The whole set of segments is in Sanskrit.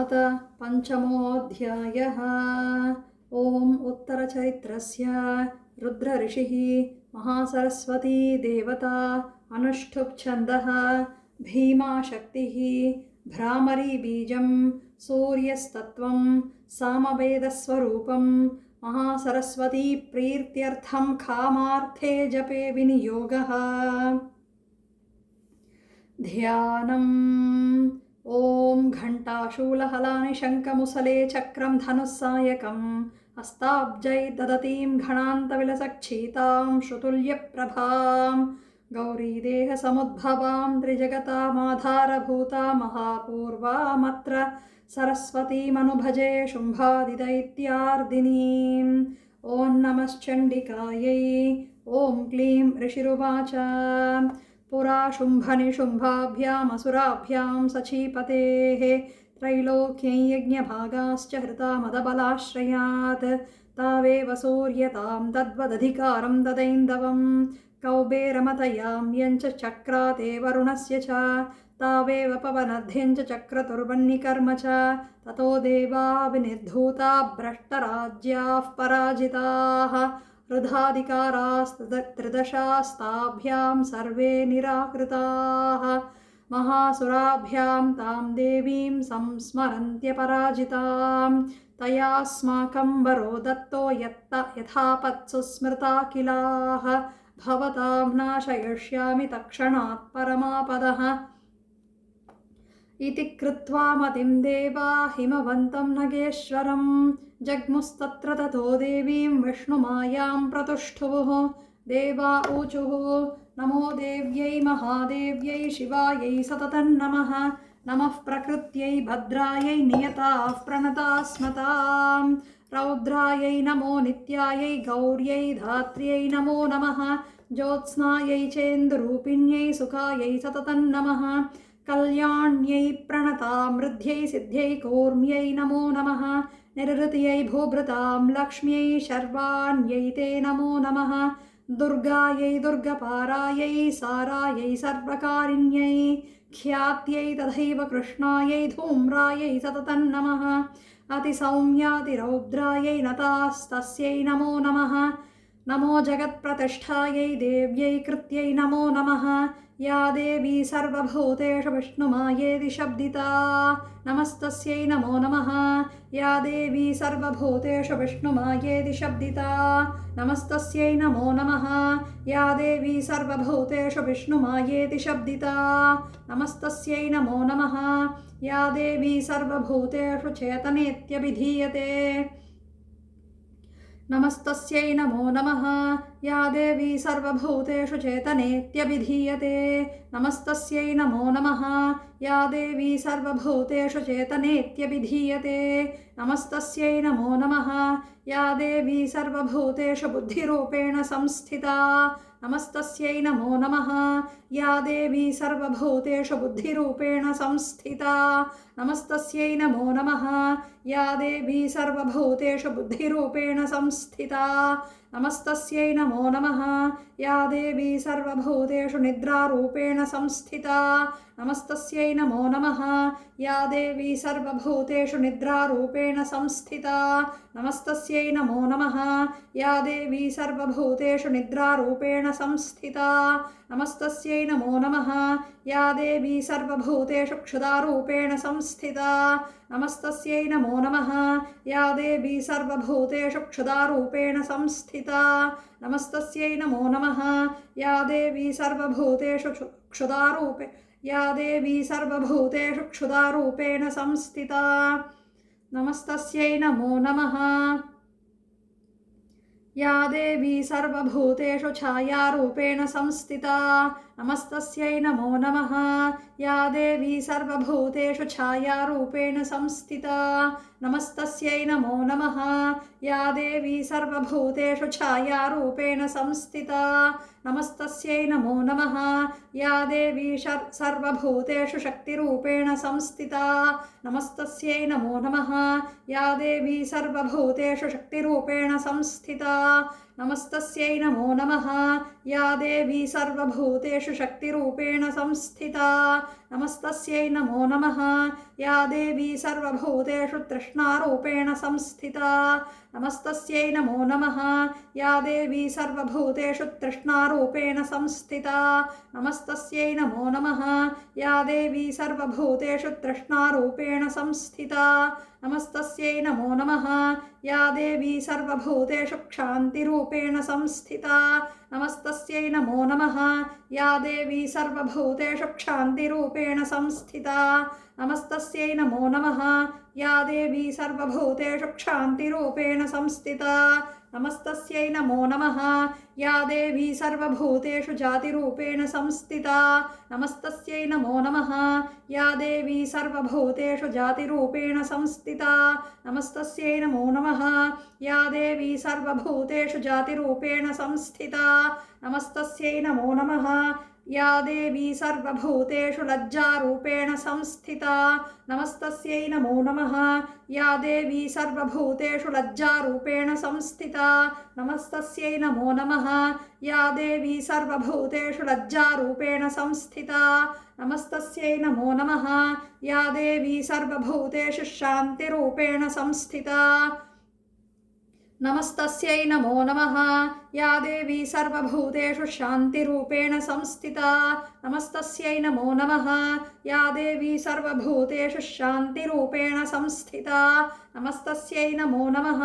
अथ पञ्चमोऽध्यायः। ॐ उत्तरचैत्रस्य रुद्रऋषिः महासरस्वती देवता अनुष्ठुप् छन्दः भीमाशक्तिः भ्रामरी बीजं सूर्यस्तत्त्वं सामवेदस्वरूपं महासरस्वती प्रीत्यर्थं कामार्थे जपे विनियोगः। ध्यानम्। ॐ घण्टाशूलहलानि शङ्खमुसले चक्रं धनुस्सायकं हस्ताब्जै ददतीं घणान्तविलसक्षीतां श्रुतुल्यप्रभां गौरीदेहसमुद्भवां त्रिजगतामाधारभूता महापूर्वामत्र सरस्वतीमनुभजे शुम्भादिदैत्यार्दिनीम्। ॐ नमश्चण्डिकायै। ॐ क्लीं ऋषिरुवाच। पुरा शुम्भनिशुम्भाभ्यामसुराभ्यां सचीपतेः त्रैलोक्यै यज्ञभागाश्च हृता मदबलाश्रयात् तावेव सूर्यतां तद्वदधिकारं ददैन्दवं कौबेरमतयां यञ्च चक्राते वरुणस्य च तावेव पवनध्यञ्च चक्रतुर्वन्निकर्म च ततो देवा विनिर्धूता भ्रष्टराज्याः पराजिताः ऋधाधिकारास्त्रिदशास्ताभ्यां सर्वे निराकृताः महासुराभ्यां तां देवीं संस्मरन्त्यपराजितां तयास्माकं वरो दत्तो यथापत्सु स्मृता किलाः भवतां नाशयिष्यामि तत्क्षणात् परमापदः इति कृत्वा मतिं देवा हिमवन्तं नगेश्वरं जग्मुस्तत्र ततो देवीं विष्णुमायां प्रतुष्टुवुः देवा ऊचुः नमो देव्यै महादेव्यै शिवायै सततं नमः नमः प्रकृत्यै भद्रायै नियताः प्रणताः स्मतां रौद्रायै नमो नित्यायै गौर्यै धात्र्यै नमो नमः ज्योत्स्नायै चेन्दुरूपिण्यै सुखायै सततं नमः कल्याण्यै प्रणतामृद्ध्यै सिद्ध्यै कौर्म्यै नमो नमः निरृत्यै भूभृतां लक्ष्म्यै शर्वाण्यै ते नमो नमः दुर्गायै दुर्गपारायै सारायै सर्वकारिण्यै ख्यात्यै तथैव कृष्णायै धूम्रायै सततं नमः अतिसौम्यातिरौद्रायै नतास्तस्यै नमो नमः नमो जगत्प्रतिष्ठायै देव्यै कृत्यै नमो नमः या देवी सर्वभूतेषु विष्णुमायेति शब्दिता नमस्तस्यै नमो नमः या देवी सर्वभूतेषु विष्णुमायेति शब्दिता नमस्तस्यै नमो नमः या देवी सर्वभूतेषु विष्णुमायेति शब्दिता नमस्तस्यै नमो नमः या देवी सर्वभूतेषु चेतनेत्यभिधीयते नमस्तस्यै नमो नमः या देवी सर्वभूतेषु चेतनेत्यभिधीयते नमस्तस्यै नमो नमः या देवी सर्वभूतेषु चेतनेत्यभिधीयते नमस्तस्यै नमो नमः या देवी सर्वभूतेषु बुद्धिरूपेण संस्थिता नमस्तस्यै नमो नमः या देवी सर्वभूतेषु बुद्धिरूपेण संस्थिता नमस्तस्यै नमो नमः या देवी सर्वभूतेषु बुद्धिरूपेण संस्थिता नमस्तस्यै नमो नमः या देवी सर्वभूतेषु निद्रारूपेण संस्थिता नमस्तस्यै नमो नमः या देवी सर्वभूतेषु निद्रारूपेण संस्थिता नमस्तस्यै नमो नमः या देवी सर्वभूतेषु निद्रारूपेण संस्थिता नमस्तस्यै नमो नमः या देवी सर्वभूतेषु क्षुधारूपेण संस्थिता नमस्तस्यै नमो नमः या देवी सर्वभूतेषु क्षुधारूपेण संस्थिता नमस्तस्यै नमो नमः या देवी सर्वभूतेषु क्षुधारूपे या देवी सर्वभूतेषु क्षुधारूपेण संस्थिता नमस्तस्यै नमो नमः या देवी सर्वभूतेषु छायारूपेण संस्थिता नमस्तस्यै नमो नमः या देवी सर्वभूतेषु छायारूपेण संस्थिता नमस्तस्यै नमो नमः या देवी सर्वभूतेषु छायारूपेण संस्थिता नमस्तस्यै नमो नमः या देवी सर्वभूतेषु शक्तिरूपेण संस्थिता नमस्तस्यै नमो नमः या देवी सर्वभूतेषु शक्तिरूपेण संस्थिता नमस्तस्यै नमो नमः या देवी सर्वभूतेषु शक्तिरूपेण संस्थिता नमस्तस्यै नमो नमः या देवी सर्वभूतेषु तृष्णारूपेण संस्थिता नमस्तस्यै नमो नमः या देवी सर्वभूतेषु तृष्णारूपेण संस्थिता नमस्तस्यै नमो नमः या देवी सर्वभूतेषु तृष्णारूपेण संस्थिता नमस्तस्यै नमो नमः या देवी सर्वभूतेषु क्षान्तिरूपेण संस्थिता नमस्तस्यै नमो नमः या देवी सर्वभूतेषु क्षान्तिरूपेण संस्थिता नमस्तस्यै नमो नमः या देवी सर्वभूतेषु क्षान्तिरूपेण संस्थिता नमस्तस्यै नमो नमः या देवी सर्वभूतेषु जातिरूपेण संस्थिता नमस्तस्यै नमो नमः या देवी सर्वभूतेषु जातिरूपेण संस्थिता नमस्तस्यै नमो नमः या देवी सर्वभूतेषु जातिरूपेण संस्थिता नमस्तस्यै नमो नमः या देवी सर्वभूतेषु लज्जारूपेण संस्थिता नमस्तस्यै नमो नमः या देवी सर्वभूतेषु लज्जारूपेण संस्थिता नमस्तस्यै नमो नमः या देवी सर्वभूतेषु लज्जारूपेण संस्थिता नमस्तस्यै नमो नमः या देवी सर्वभूतेषु शान्तिरूपेण संस्थिता नमस्तस्यै नमो नमः या देवी सर्वभूतेषु शान्तिरूपेण संस्थिता नमस्तस्यै नमो नमः या देवी सर्वभूतेषु शान्तिरूपेण संस्थिता नमस्तस्यै नमो नमः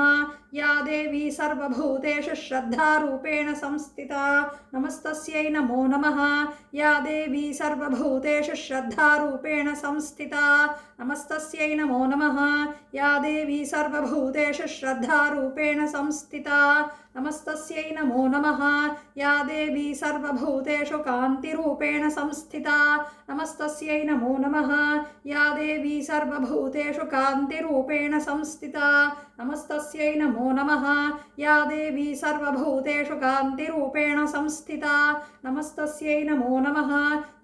या देवी सर्वभूतेषु श्रद्धारूपेण संस्थिता नमस्तस्यै नमो नमः या देवी सर्वभूतेषु श्रद्धारूपेण संस्थिता नमस्तस्यै नमो नमः या देवी सर्वभूतेषु श्रद्धारूपेण संस्थिता नमस्तस्यै नमो नमः या देवी सर्वभूतेषु कान्तिरूपेण संस्थिता नमस्तस्यै नमो नमः या देवी सर्वभूतेषु कान्तिरूपेण संस्थिता नमस्तस्यै नमो नमः या देवी सर्वभूतेषु कान्तिरूपेण संस्थिता नमस्तस्यै नमो नमः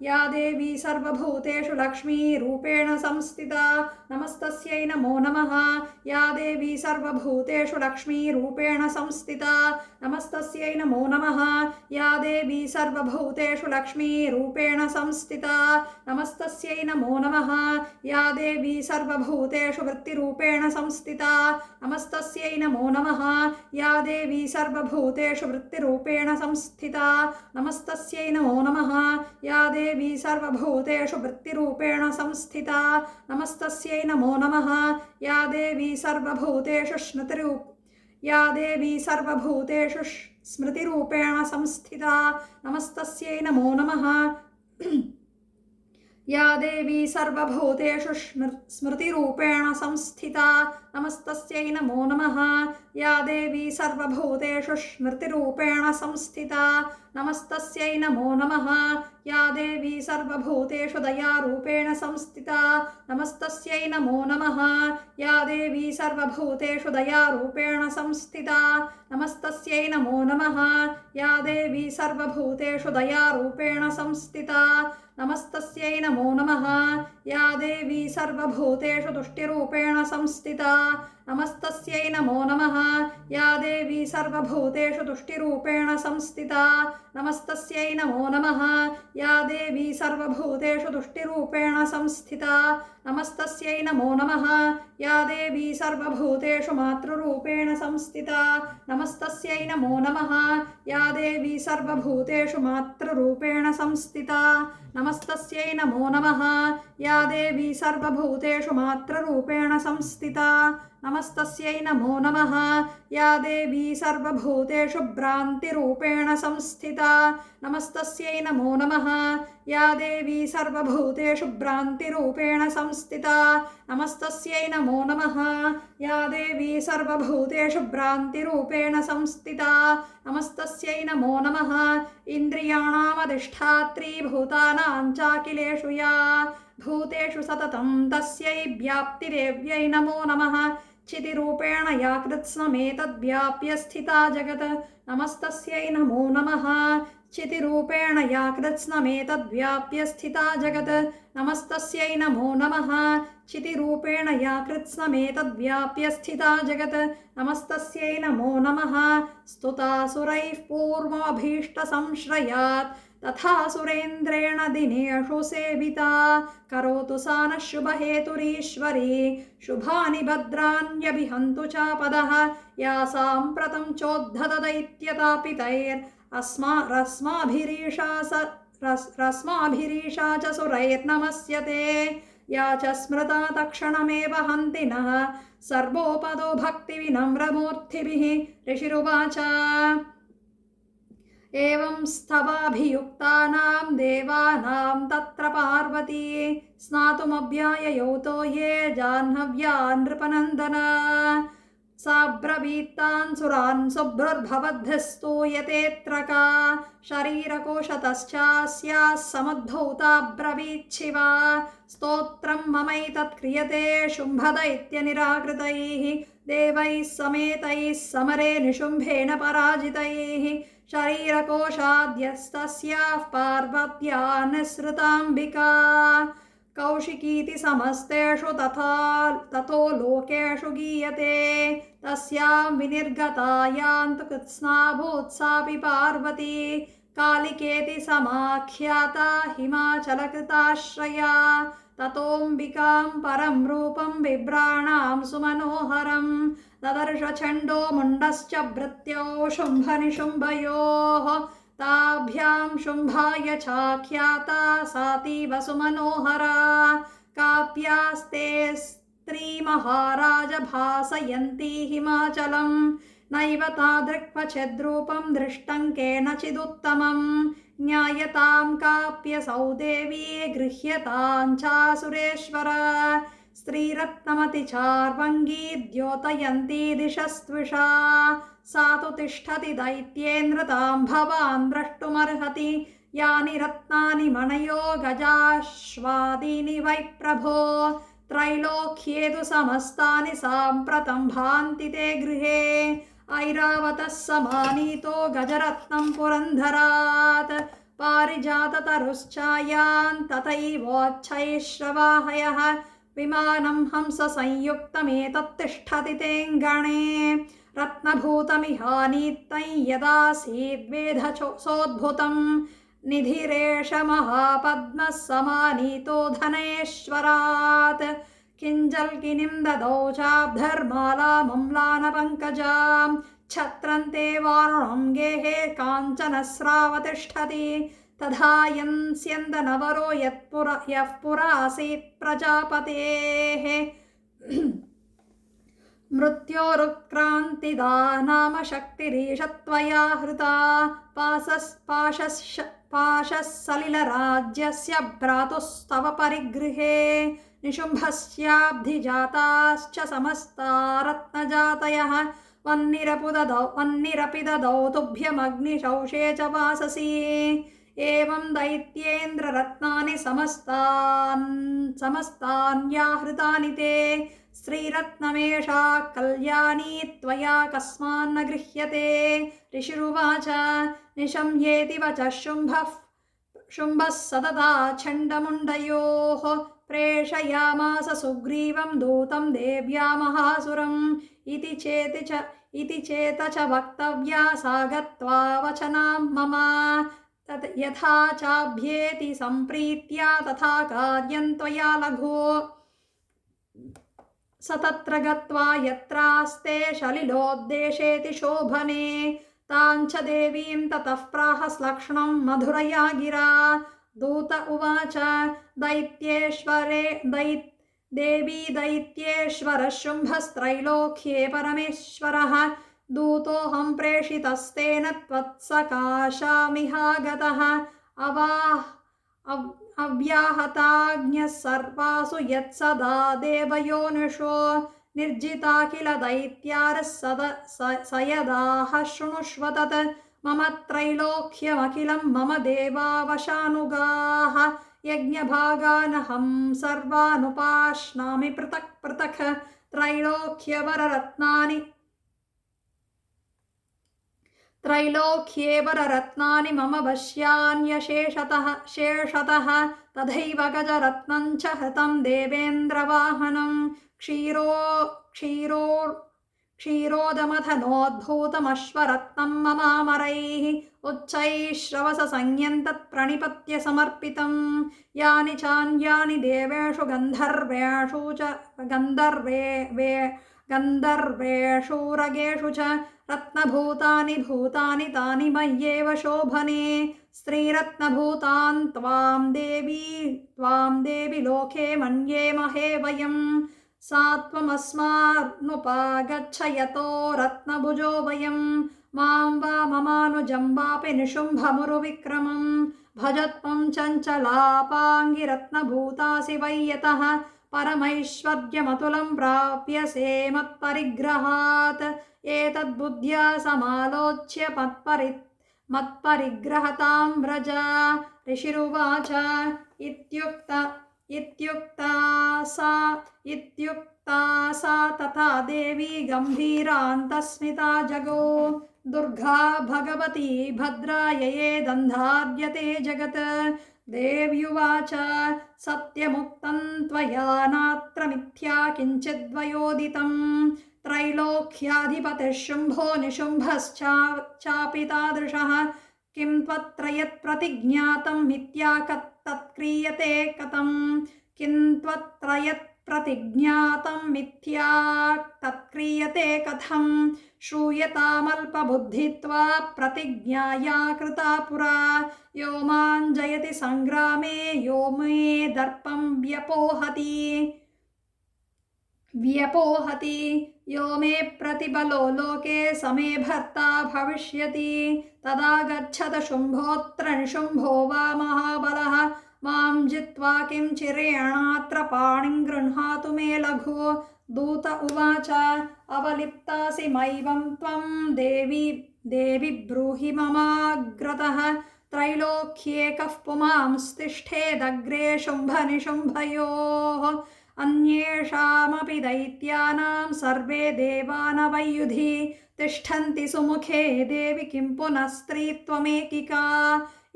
या देवी सर्वभूतेषु लक्ष्मीरूपेण संस्थिता नमस्तस्यै नमो नमः या देवी सर्वभूतेषु लक्ष्मीरूपेण संस्थिता नमस्तस्यै नमो नमः या देवी सर्वभूतेषु लक्ष्मीरूपेण संस्थिता नमस्तस्यै नमो नमः या देवी सर्वभूतेषु वृत्तिरूपेण संस्थिता नमस्तस्यै नमो नमः या देवी सर्वभूतेषु वृत्तिरूपेण संस्थिता नमस्तस्यै नमो नमः या देवी सर्वभूतेषु वृत्तिरूपेण संस्थिता नमस्तस्यै नमो नमः या देवी सर्वभूतेषु या देवी सर्वभूतेषु स्मृतिरूपेण संस्थिता नमस्तस्यै नमो नमः या देवी सर्वभूतेषु स्मृतिरूपेण संस्थिता नमस्तस्यै नमो नमः या देवी सर्वभूतेषु स्मृतिरूपेण संस्थिता नमस्तस्यै नमो नमः या देवी सर्वभूतेषु दयारूपेण संस्थिता नमस्तस्यै नमो नमः या देवी सर्वभूतेषु दयारूपेण संस्थिता नमस्तस्यै नमो नमः या देवी सर्वभूतेषु दयारूपेण संस्थिता नमस्तस्यै नमो नमः या देवी सर्वभूतेषु तुष्टिरूपेण संस्थिता नमस्तस्यै नमो नमः या देवी सर्वभूतेषु तुष्टिरूपेण संस्थिता नमस्तस्यै नमो नमः या देवी सर्वभूतेषु तुष्टिरूपेण संस्थिता नमस्तस्यै नमो नमः या देवी सर्वभूतेषु मातृरूपेण संस्थिता नमस्तस्यै नमो नमः या देवी सर्वभूतेषु मातृरूपेण संस्थिता नमस्तस्यै नमो नमः या देवी सर्वभूतेषु मातृरूपेण संस्थिता नमस्तस्यै नमो नमः या देवी सर्वभूतेषु भ्रान्तिरूपेण संस्थिता नमस्तस्यै नमो नमः या देवी सर्वभूतेषु भ्रान्तिरूपेण संस्थिता नमस्तस्यै नमो नमः या देवी सर्वभूतेषु भ्रान्तिरूपेण संस्थिता नमस्तस्यै नमो नमः इन्द्रियाणामधिष्ठात्री भूतानां चाखिलेषु या भूतेषु सततं तस्यै व्याप्तिरेव्यै नमो नमः चितिरूपेण या कृत्स्नमेतद्व्याप्य स्थिता जगत् नमस्तस्यै नमो नमः चितिरूपेण या कृत्स्नमेतद्व्याप्य स्थिता जगत् नमस्तस्यै नमो नमः चितिरूपेण या कृत्स्नमेतद्व्याप्य स्थिता जगत् नमस्तस्यै नमो नमः स्तुतासुरैः पूर्वमभीष्टसंश्रयात् तथा सुरेन्द्रेण दिनेषु सेविता करोतु सा नः शुभहेतुरीश्वरी शुभानि भद्राण्यभिहन्तु चापदः या साम्प्रतं रस्माभिरीषा च सुरैर्नमस्यते या च स्मृता तत्क्षणमेव हन्ति नः सर्वोपदो भक्तिविनम्रमूर्तिभिः ऋषिरुवाच एवं स्तवाभियुक्तानां देवानां तत्र पार्वती स्नातुमभ्याययौतो ये जाह्नव्या नृपनन्दन साब्रवीत्तान् सुरान् शुभ्रुर्भवद्भिस्तूयतेऽत्र का शरीरकोशतश्चास्याः समुद्भूताब्रवीच्छिवा स्तोत्रं ममैतत्क्रियते शुम्भदैत्यनिराकृतैः देवैः समेतैः समरे निशुम्भेन पराजितैः शरीरकोशाद्यस्तस्याः पार्वत्या निःसृताम्बिका कौशिकीति समस्तेषु ततो लोकेषु गीयते तस्यां विनिर्गतायान्तु कृत्स्नाभूत्सापि पार्वती कालिकेति समाख्याता हिमाचलकृताश्रया ततोऽम्बिकां परं रूपं बिभ्राणां सुमनोहरं ददर्श छन्दो मुण्डश्च भृत्यौ शुम्भनिशुम्भयोः ताभ्यां शुम्भाय चाख्याता सातीव सुमनोहरा काप्यास्ते स्त्रीमहाराज भासयन्ती हिमाचलं नैव तादृक्वचिद्रूपं दृष्टं केनचिदुत्तमं ज्ञायतां काप्यसौ देवी गृह्यतां चासुरेश्वर स्त्रीरत्नमति चार्वङ्गी द्योतयन्ती दिशस्त्विषा सा तु तिष्ठति दैत्येन्द्र तां भवान् द्रष्टुमर्हति यानि रत्नानि मणयो गजाश्वादीनि वै प्रभो त्रैलोक्ये तु समस्तानि साम्प्रतं भान्ति ते गृहे ऐरावतः समानीतो गजरत्नं पुरन्धरात् पारिजाततरुश्चायान् तथैवोच्छैश्रवाहयः विमानं हंससंयुक्तमेतत्तिष्ठति तेऽङ्गणे रत्नभूतमिहानीत्यै यदासीद्वेधसोद्भुतं निधिरेष महापद्मः समानीतो धनेश्वरात् किञ्जल्किनीं ददौ चाब्धर्मालामम्लानपङ्कजां छत्रन्ते वारुणं गेहे काञ्चनस्रावतिष्ठति तथा यंस्यन्दनवरो यः पुरासीत् प्रजापतेः मृत्योरुत्क्रान्तिदा नाम शक्तिरीशत्वया हृता पाशः सलिलराज्यस्य भ्रातुस्तव परिगृहे निशुम्भस्याब्धिजाताश्च समस्ता रत्नजातयः वह्निरपि ददौ तुभ्यमग्निशौषे च वाससि एवं दैत्येन्द्ररत्नानि समस्तान्याहृतानि ते श्रीरत्नमेषा कल्याणी त्वया कस्मान्न गृह्यते ऋषिरुवाच निशम्येति वचः शुम्भः सतता छण्डमुण्डयोः प्रेषयामास सुग्रीवं दूतं देव्या महासुरम् इति चेत च वक्तव्या सा गत्वा वचनां मम तत् यथा चाभ्येति सम्प्रीत्या तथा कार्यं त्वया लघु स तत्र गत्वा यत्रास्ते सलिलोद्देशेति शोभने ताञ्च देवीं ततः प्राह श्लक्ष्णं मधुरया गिरा दूत उवाच देवी दैत्येश्वरः शुम्भस्त्रैलोक्ये परमेश्वरः दूतोऽहं प्रेषितस्तेन त्वत्सकाशामिहागतः अव्याहताज्ञः सर्वासु यत्सदा देवयोनिषो निर्जिता किल दैत्यारः स यदाह शृणुष्व तत् मम त्रैलोक्यमखिलं मम देवावशानुगाः यज्ञभागानहं सर्वानुपाश्नामि पृथक् पृथक् त्रैलोक्ये वररत्नानि मम वश्यान्यशेषतः तथैव गजरत्नं च हृतं देवेन्द्रवाहनं क्षीरोदमथनोद्भूतमश्वरत्नं ममामरैः उच्चैः श्रवससंज्ञं तत्प्रणिपत्य समर्पितं यानि चान्यानि देवेषु गन्धर्वेषु रगेषु च रत्नभूतानि भूतानि तानि मय्येव शोभने स्त्रीरत्नभूतान् त्वां देवी लोके मन्येमहे वयं सा त्वमस्मान्नुपागच्छ यतो रत्नभुजो वयं मां वा ममानुजं वापि निशुम्भमुरुविक्रमं भजत्वं चञ्चलापाङ्गिरत्नभूतासि वै यतः परमैश्वर्यमतुलं प्राप्यसे मत्परिग्रहात् एतद्बुद्ध्या समालोच्य मत्परिग्रहतां व्रज ऋषिरुवाच इत्युक्ता सा तथा देवी गम्भीरान्तस्मिता जगो दुर्गा भगवती भद्रा यये दन्धाद्यते जगत् देव्युवाच सत्यमुक्तं त्वया नात्र मिथ्या किञ्चिद्वयोदितं त्रैलोक्याधिपतिः शुम्भो निशुम्भश्चापि तादृशः किं त्वत्र यत्प्रतिज्ञातं मिथ्या तत्क्रियते कथं किं त्वत्र यत्प्रतिज्ञातं मिथ्या तत्क्रियते कथं श्रूयतामल्पबुद्धित्वा प्रतिज्ञाया कृता पुरा यो मां जयति संग्रामे यो मे दर्पं व्यपोहति यो मे प्रतिबलो लोके समे भर्ता भविष्यति तदा गच्छत शुम्भोऽत्र निशुम्भो वा महाबलः मां जित्वा किं चिरेणात्र पाणिं गृह्णातु मे लघु दूत उवाच अवलिप्तासि मैवं त्वं देवि ब्रूहि ममाग्रतः त्रैलोक्ये कः पुमांस्तिष्ठेदग्रे शुम्भनिशुम्भयोः अन्येषामपि दैत्यानां सर्वे देवानवैयुधि तिष्ठन्ति सुमुखे देवि किं पुनः स्त्रीत्वमेकिका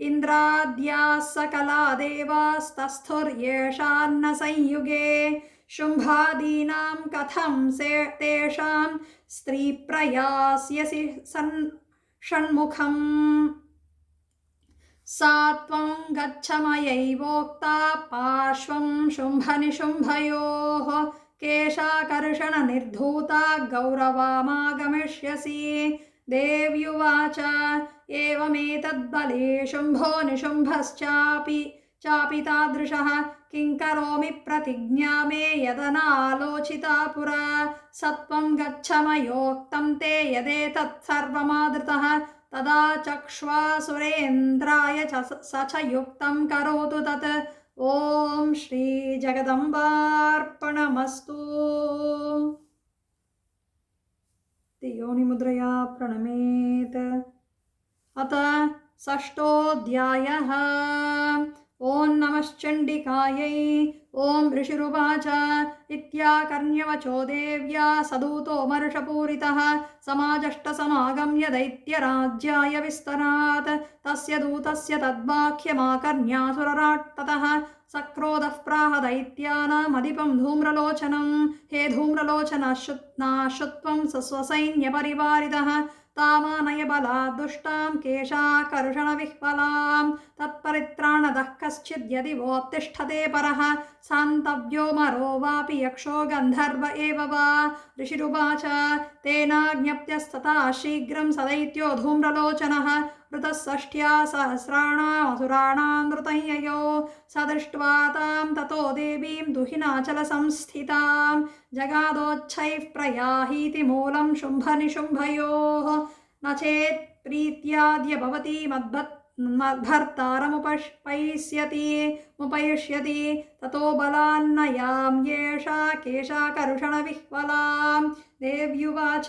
इन्द्राद्याः सकला देवास्तस्थुर्येषान्न संयुगे शुम्भादीनां कथं तेषां स्त्रीप्रयास्यसि षण्मुखम् सा त्वं गच्छ मयैवोक्ता पार्श्वं शुम्भनिशुम्भयोः केशाकर्षणनिर्धूता गौरवामागमिष्यसि देव्युवाच एवमेतद्बले शुम्भो निशुम्भश्चापि तादृशः किं करोमि प्रतिज्ञा मे यदनालोचिता पुरा सत्वं गच्छ मयोक्तं ते यदेतत् सर्वमादृतः तदा चक्ष्वासुरेन्द्राय स च युक्तं करोतु तत् ॐ श्री जगदम्बार्पणमस्तु योनिमुद्रया प्रणमेत् अथ षष्ठोऽध्यायः ॐ नमश्चण्डिकायै ॐ ऋषिरुवाच इत्याकर्ण्यवचो देव्या सदूतो मर्षपूरितः समाजष्टसमागम्य दैत्यराज्याय विस्तरात् तस्य दूतस्य तद्वाक्यमाकर्ण्यासुरराट् ततः सक्रोधः प्राह दैत्यानामधिपं धूम्रलोचनं हे धूम्रलोचनाश्रुत्वं स्वसैन्यपरिवारितः तामानय बलात् दुष्टां केशाकर्षणविह्वलां तत्परित्राणदः कश्चिद्यदि वोत्तिष्ठते परः सान्तव्यो मरो वापि यक्षो गन्धर्व एव वा ऋषिरुवाच तेनाज्ञप्त्यस्तथा शीघ्रं स दैत्यो धूम्रलोचनः ऋतः षष्ट्या सहस्राणामसुराणां नृतं ययो स दृष्ट्वा तां ततो देवीं दुहिनाचलसंस्थितां जगादोच्छैः प्रयाहीति मूलं शुम्भनिशुम्भयोः न चेत् प्रीत्याद्य भवति मद्भर्तारमुपैष्यति ततो बलान्नयां येषा केशाकर्षणविह्वलां देव्युवाच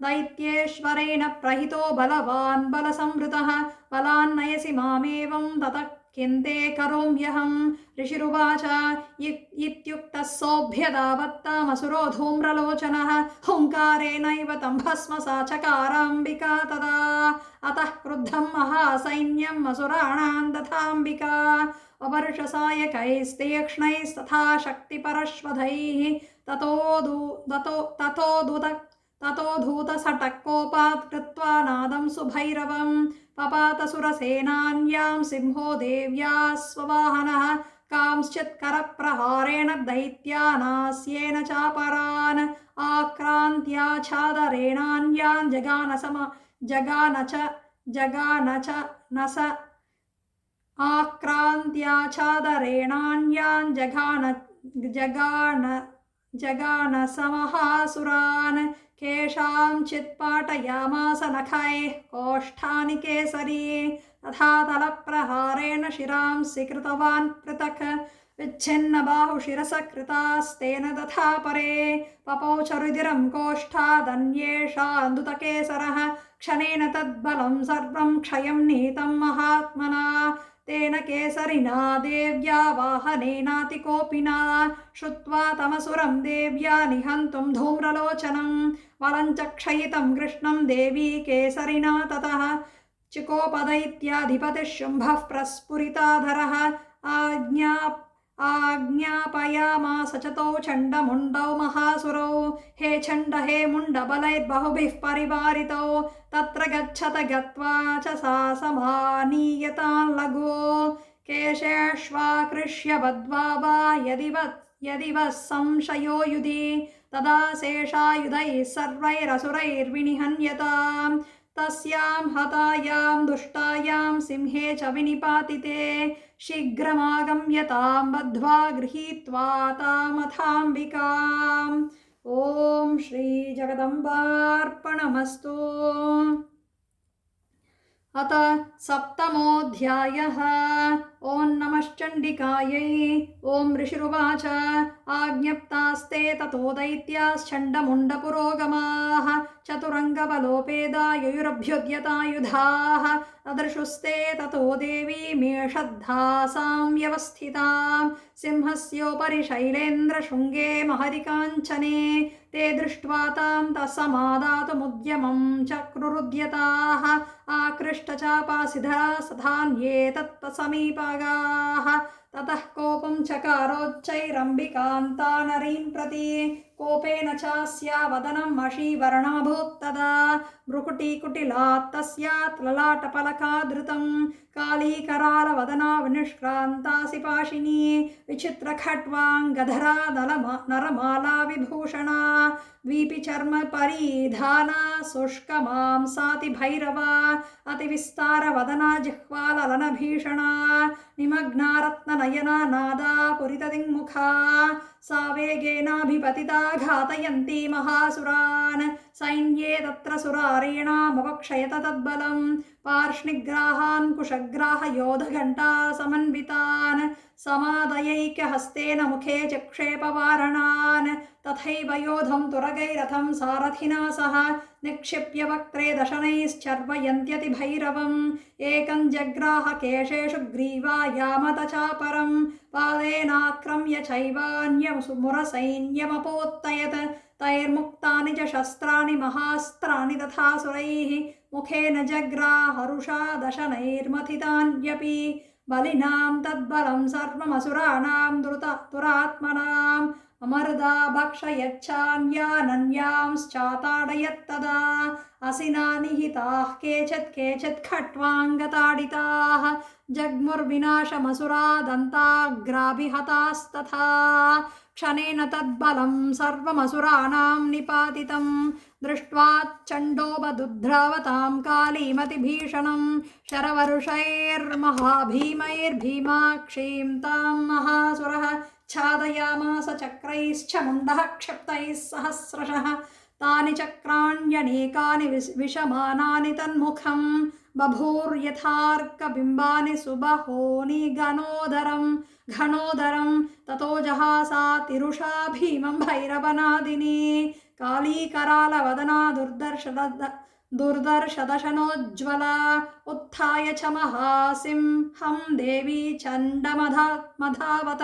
दैत्येश्वरेण प्रहितो बलवान् बलसंवृतः बलान्नयसि मामेवं ततः किन्ते करोम्यहं ऋषिरुवाच इत्युक्तः सोऽभ्यदावत्तामसुरो धूम्रलोचनः हुङ्कारेणैव तं भस्मसा चकाराम्बिका तदा अतः क्रुद्धं महासैन्यम् असुराणां दथाम्बिका अवर्षसायकैस्तीक्ष्णैस्तथा शक्तिपरश्वधैः ततो धूतसटकोपात् कृत्वा नादं सुभैरवं पपातसुरसेनान्यां सिंहो देव्या स्ववाहनः कांश्चित् करप्रहारेण दैत्यानास्येन चापरान् आक्रान्त्याच्छादरेणान्यान् आक्रान्त्याच्छादरेणान्यान् जगानसमहासुरान् केषाञ्चित् पाटयामास नखैः कोष्ठानि केसरी तथा तलप्रहारेण शिरांसि कृतवान् पृथक् विच्छिन्नबाहुशिरसकृतास्तेन तथा परे पपौ च रुधिरं कोष्ठादन्येषान्दुतकेसरः क्षणेन तद्बलं सर्वं क्षयं नीतं महात्मना तेन केसरिना देव्या वाहनेनातिकोपिना श्रुत्वा तमसुरं देव्या निहन्तुं धूम्रलोचनं वलं च क्षयितं कृष्णं देवी केसरिना ततः चिकोपदैत्याधिपतिः शुम्भः प्रस्फुरिताधरः आज्ञापयामास च तौ चण्डमुण्डौ महासुरौ हे चण्ड हे मुण्डबलैर्बहुभिः परिवारितौ तत्र गच्छत गत्वा च सा समानीयतान् लघु केशेष्वाकृष्य बद्ध्वा वा यदि वः संशयो युधि तदा शेषायुधैः सर्वैरसुरैर्विनिहन्यताम् तस्यां हतायां दुष्टायां सिंहे च विनिपातिते शीघ्रमागम्यतां बद्ध्वा गृहीत्वा तामथाम्बिकाम् ॐ श्रीजगदम्बार्पणमस्तु। अथ सप्तमोऽध्यायः। ॐ नमश्चण्डिकायै। ॐ ऋषिरुवाच आज्ञप्तास्ते ततो दैत्याश्चण्डमुण्डपुरोगमाः चतुरङ्गबलोपेदा ययुरभ्युद्यतायुधाः अदृशुस्ते ततो देवीमेषद्धासां व्यवस्थितां सिंहस्योपरि शैलेन्द्रशृङ्गे महदिकाञ्चने ते दृष्ट्वा तां तत्समादातुमुद्यमं चक्रुरुद्यताः आकृष्टचापासिधरा सधान्ये तत्समीपगाः ततः कोपं चकारोच्चैरम्बिकान्ता नरीं प्रति कोपेन चास्या वदनं मषीवर्णमभूत्तदा भ्रुकुटीकुटिलात् तस्यात् ललाटपलकादृतं कालीकरालवदना विनिष्क्रान्तासि पाशिनी विचित्रखट्वाङ्गधरा नरमाला विभूषणा वीपिचर्म परिधाना शुष्कमांसाति भैरवा अतिविस्तारवदना जिह्वाललनभीषणा निमग्ना रत्ननयना नादा पुरितदिङ्मुखा सा वेगेनाभिपतिता घातयन्ती महासुरान् सैन्ये तत्र सुरारीणामवक्षयत तद्बलं पार्ष्णिग्राहान् कुशग्राहयोधघण्टा समन्वितान् समादयैक्यहस्तेन मुखे चक्षेपवारणान् तथैव योधं तुरगैरथं सारथिना सह निक्षिप्य वक्त्रे दशनैश्चर्वयन्त्यतिभैरवम् एकं जग्राह केशेषु ग्रीवायामत चापरं पादेनाक्रम्य चैवान्यमुरसैन्यमपोत्तयत् तैर्मुक्तानि च शस्त्राणि महास्त्राणि तथासुरैः मुखेन जग्राहरुषा दशनैर्मथितान्यपि बलिनां तद्बलं सर्वमसुराणां दुरात्मनाम् अमर्दा भक्षयच्छान्यानन्यांश्चाताडयत्तदा असिना निहिताः केचित् खट्वाङ्गताडिताः जग्मुर्विनाशमसुरा दन्ताग्राभिहतास्तथा क्षणेन तद्बलं सर्वमसुराणां निपातितं दृष्ट्वा चण्डोबदुद्ध्रावतां कालीमतिभीषणं शरवरुषैर्महाभीमैर्भीमाक्षीं तां महासुरः छादयामास चक्रैश्च मुण्डः क्षिप्तैः सहस्रशः तानि चक्राण्यनेकानि विषमानानि तन्मुखं बभूर्यथार्कबिम्बानि सुबहोनि घनोदरं ततो जहासा तिरुषा भीमं भैरवनादिनी कालीकरालवदना दुर्दर्शदशनोज्ज्वला उत्थाय च महासिंहं देवी चण्डमधावत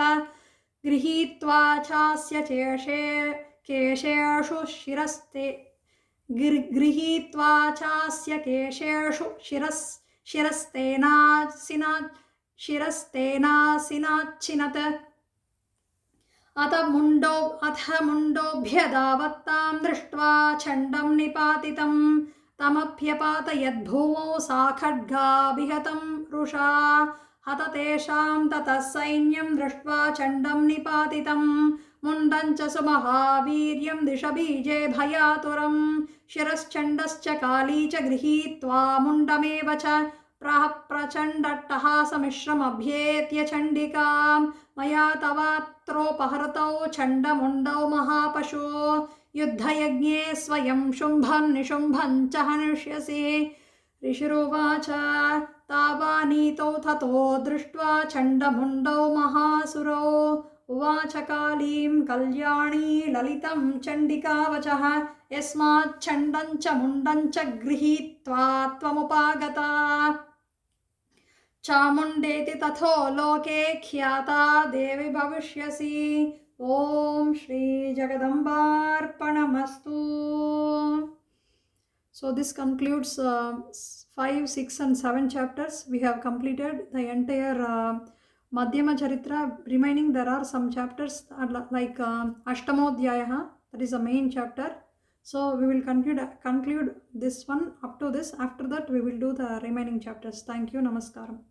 गृहीत्वा चास्य केशेषु गृहीत्वा चास्य केशेषु शिरस्तेनासिनाच्छिनत् अथ मुण्डोऽभ्यधावत्तां दृष्ट्वा चण्डं निपातितं तमभ्यपातयद्भूमौ सा खड्गाभिहतं रुषा हत तेषां ततः सैन्यं दृष्ट्वा चण्डं निपातितं मुण्डं च सुमहावीर्यं दिशबीजे भयातुरं शिरश्चण्डश्च काली च गृहीत्वा मुण्डमेव च प्रचण्डट्टहासमिश्रमभ्येत्य चण्डिकां मया तवात्रोपहृतौ चण्डमुण्डौ महापशो युद्धयज्ञे स्वयं शुम्भं निशुम्भं च हनिष्यसि ऋषिरुवाच तावानीतौ ततो दृष्ट्वा चण्डमुण्डौ महासुरौ उवाच कालीं कल्याणी ललितं चण्डिकावचः यस्माच्चण्डं च मुण्डं च गृहीत्वा त्वमुपागता चामुण्डेति तथो लोके ख्याता देवी भविष्यसि ॐ Shri जगदम्बार्पणमस्तु. So this concludes 5, 6 and 7 chapters. We have completed the entire Madhyama Charitra. Remaining there are some chapters like Ashtamodhyayaha, that is the main chapter. So we will conclude this one up to this. After that we will do the remaining chapters. Thank you. Namaskaram.